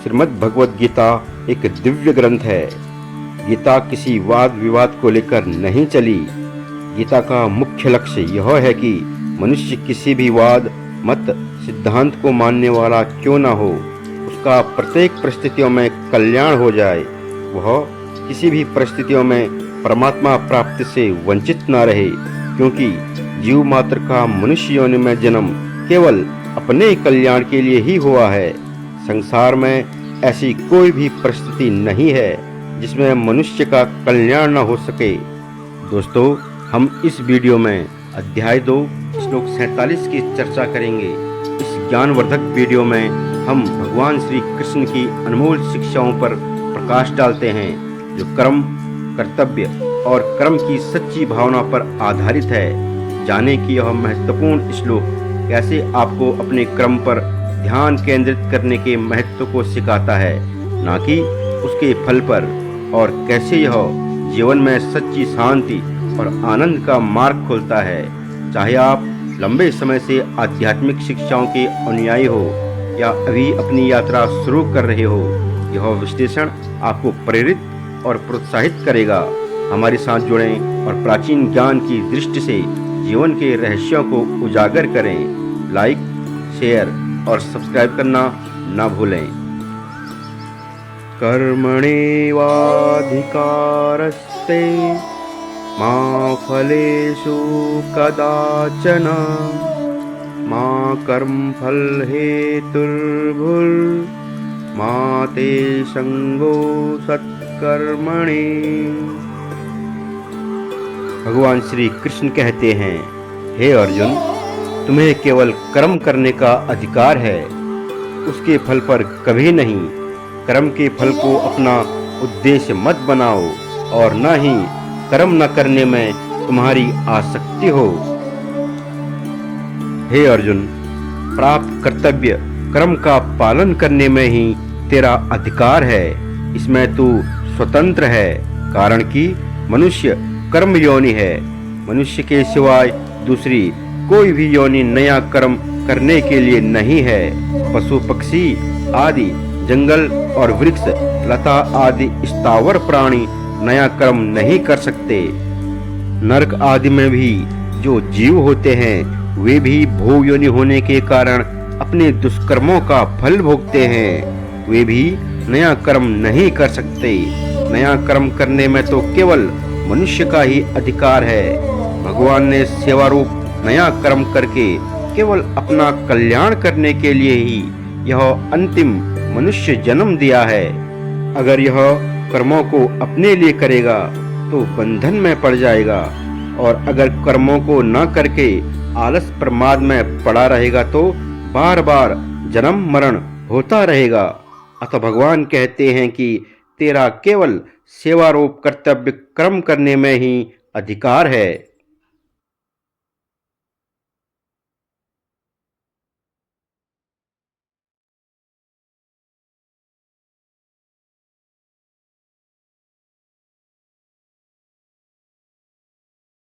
श्रीमद् भगवद गीता एक दिव्य ग्रंथ है। गीता किसी वाद विवाद को लेकर नहीं चली। गीता का मुख्य लक्ष्य यह है कि मनुष्य किसी भी वाद मत सिद्धांत को मानने वाला क्यों ना हो, उसका प्रत्येक परिस्थितियों में कल्याण हो जाए। वह किसी भी परिस्थितियों में परमात्मा प्राप्ति से वंचित न रहे, क्योंकि जीव मात्र का मनुष्य योनि में जन्म केवल अपने कल्याण के लिए ही हुआ है। संसार में ऐसी कोई भी परिस्थिति नहीं है जिसमें मनुष्य का कल्याण न हो सके। दोस्तों, हम इस वीडियो में अध्याय 2 श्लोक 47 की चर्चा करेंगे। इस ज्ञानवर्धक वीडियो में हम भगवान श्री कृष्ण की अनमोल शिक्षाओं पर प्रकाश डालते हैं, जो कर्म, कर्तव्य और कर्म की सच्ची भावना पर आधारित है। जाने कि यह महत्वपूर्ण श्लोक कैसे आपको अपने कर्म पर ध्यान केंद्रित करने के महत्व को सिखाता है, ना कि उसके फल पर, और कैसे यह जीवन में सच्ची शांति और आनंद का मार्ग खोलता है। चाहे आप लंबे समय से आध्यात्मिक शिक्षाओं के अनुयायी हो या अभी अपनी यात्रा शुरू कर रहे हो, यह विश्लेषण आपको प्रेरित और प्रोत्साहित करेगा। हमारे साथ जुड़ें और प्राचीन ज्ञान की दृष्टि से जीवन के रहस्यों को उजागर करें। लाइक, शेयर और सब्सक्राइब करना ना भूलें। कर्मणेवाधिकारस्ते मा फलेषु कदाचन मा कर्मफल हेतुर्भुर् मा ते संगो सत्कर्मणि। भगवान श्री कृष्ण कहते हैं, हे अर्जुन, तुम्हें केवल कर्म करने का अधिकार है, उसके फल पर कभी नहीं। कर्म के फल को अपना उद्देश्य मत बनाओ और न ही कर्म न करने में तुम्हारी आसक्ति हो। हे अर्जुन, प्राप्त कर्तव्य कर्म का पालन करने में ही तेरा अधिकार है। इसमें तू स्वतंत्र है, कारण कि मनुष्य कर्म योनि है। मनुष्य के सिवाय दूसरी कोई भी योनि नया कर्म करने के लिए नहीं है। पशु पक्षी आदि, जंगल और वृक्ष लता आदि स्थावर प्राणी नया कर्म नहीं कर सकते। नरक आदि में भी जो जीव होते हैं, वे भी भोग योनि होने के कारण अपने दुष्कर्मों का फल भोगते हैं। वे भी नया कर्म नहीं कर सकते। नया कर्म करने में तो केवल मनुष्य का ही अधिकार है। भगवान ने सेवा रूप नया कर्म करके केवल अपना कल्याण करने के लिए ही यह अंतिम मनुष्य जन्म दिया है। अगर यह कर्मों को अपने लिए करेगा तो बंधन में पड़ जाएगा, और अगर कर्मों को न करके आलस प्रमाद में पड़ा रहेगा तो बार बार जन्म मरण होता रहेगा। अतः भगवान कहते हैं कि तेरा केवल सेवारूप कर्तव्य कर्म करने में ही अधिकार है।